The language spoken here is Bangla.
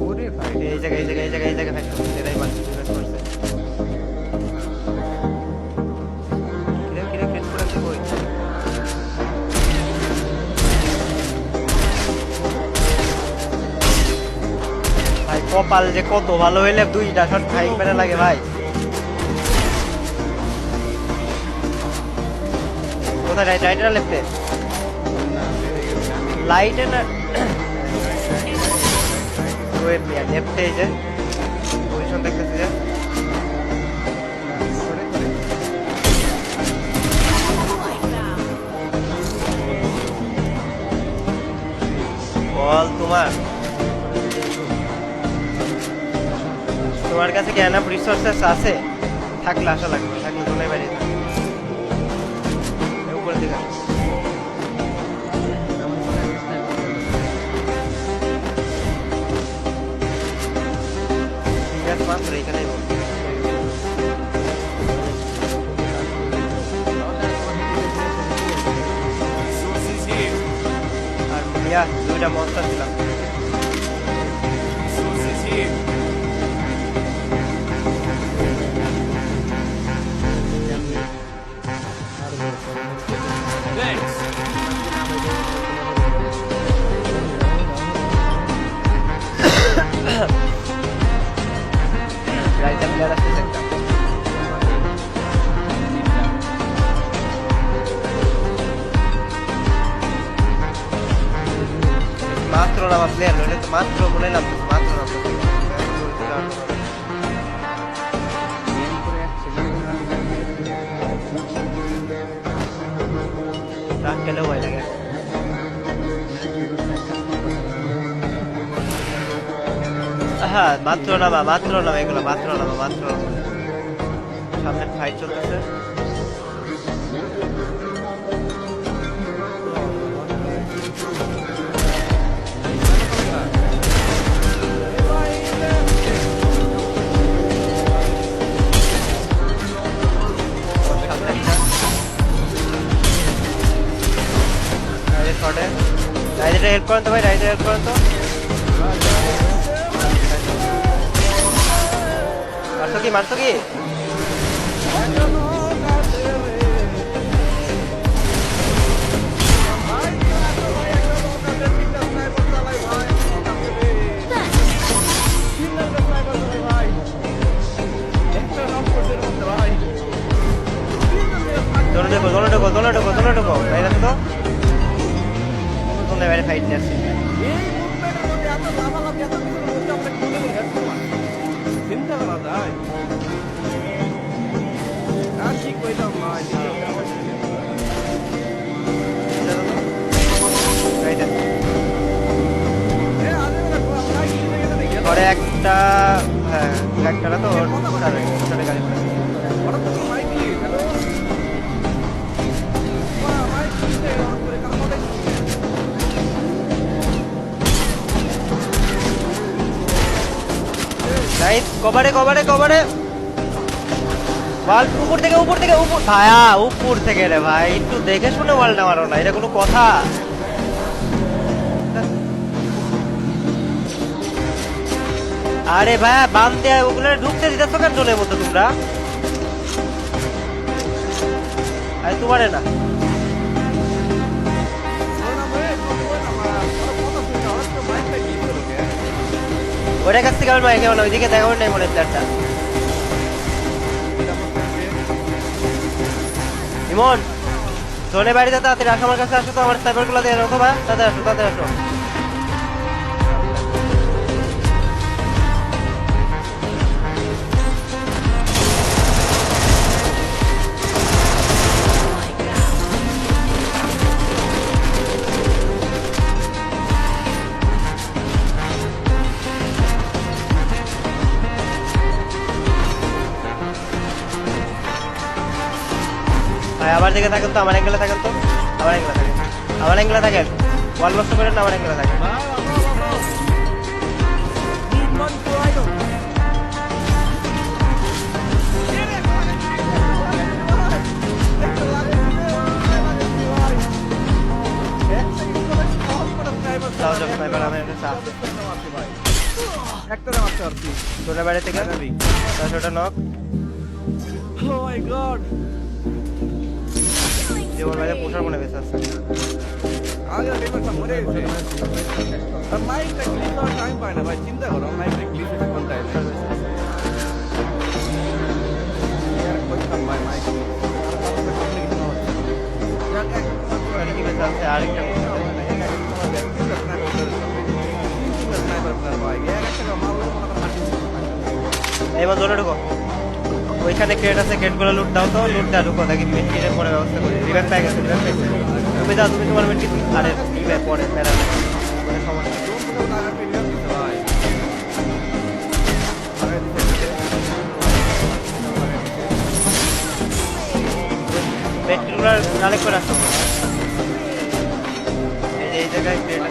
ওরে ভাই এই জায়গায় ফাইট করছে, এরাই মারছে, ডিফেন্স করছে। কিরে ফেট করেছে কই? ভাই কপাল যে কত ভালো হইলে দুইটা শট খাই পেরে লাগে ভাই। কোথায় রাইট না লেফটে? লাইটে না ওয়েব মিয়া লেফটে, এই যে পজিশন দেখতেছি যে বল তোমার কাছে কি এনাফ রিসোর্সেস আছে? থাকলে আসা লাগবে, থাকলে চলে বাইরে উপরের দিকে। মাত্র এখানে আর ইয়া দুইটা মনস্টার দিলাম। রাইট প্লেয়ার আছে একটা, মাত্র নামা প্লেয়ার নইলে তো মাত্র বলে নামতেছে, মাত্র নামতেছে রান খেলেও ভয় লাগে। হ্যাঁ মাত্র নামা এগুলো মাত্র নামা। সামনে ফাইট চলতেছে। রাইডারে হেল্প করেন তো ভাই, রাইডারে হেল্প করেন তো। মারছো কি দোনো ঢোকো ভাই, দেখো তো বাইরে ফাইট নিয়ে আসছে। চিন্তা করা যায় আর কি কইলাম পরে একটা হ্যাঁ একটা তো গাড়ি কভারে ওয়াল উপর থেকে ভাইয়া উপর থেকে রে ভাই, একটু দেখে শুনে ওয়ালটা মারো না, এটা কোনো কথা? আরে ভাইয়া বাম দেয়া ওগুলো ঢুকতে দিতেছ কেন জলের মধ্যে তোমরা? আরে তোমারে না ওটার কাছ থেকে আমার মাইকে বলো, ওইদিকে দেখাবেন নাই মনে প্লেয়ারটা। ইমন জোনে বাড়িতে তাড়াতাড়ি আসো, আমার কাছে আসো তো, আমার স্নাইপার গুলো দিয়ে রাখো ভাই, তাড়াতাড়ি আসো। আমার দিকে থাকেন তো, আমার অ্যাঙ্গেলে থাকেন তো, আমার অ্যাঙ্গেলে থাকেন ওয়াল বস্ত করেন না, আমার অ্যাঙ্গেলে থাকেন। তাও জব স্নাইপার আমার কাছে আছে। একটা মারতে পারছি তোর বাড়ি থেকে Finally. 10টা নক Oh my god! জীবন বাইরে পোষার মনে বেঁচে আছে। আগে পেপারটা মরে গেছে আর মাইকটা ক্লিক করার টাইম পায় না ভাই চিন্তা করো মাইকটা ক্লিক হচ্ছে কোন টাইমে ভাই মাইক আর কি বেঁচে আছে আরেকটা এবার জোরে ঢুকো ওইখানে ক্রেট আছে ক্রেটগুলো লুট দাও তো লুট দাও ঢুকো দেখি মিড কিটের পরে ব্যবস্থা করি রিভেন পেয়ে গেছে রিভেন পেয়েছে তুমি যাও তুমি তোমার মিড কিট আরে রিভেন পরে প্যারা নেই কোনো সমস্যা মিড কিটগুলো কালেক্ট করে আসো এই যে এই জায়গায় ক্রেট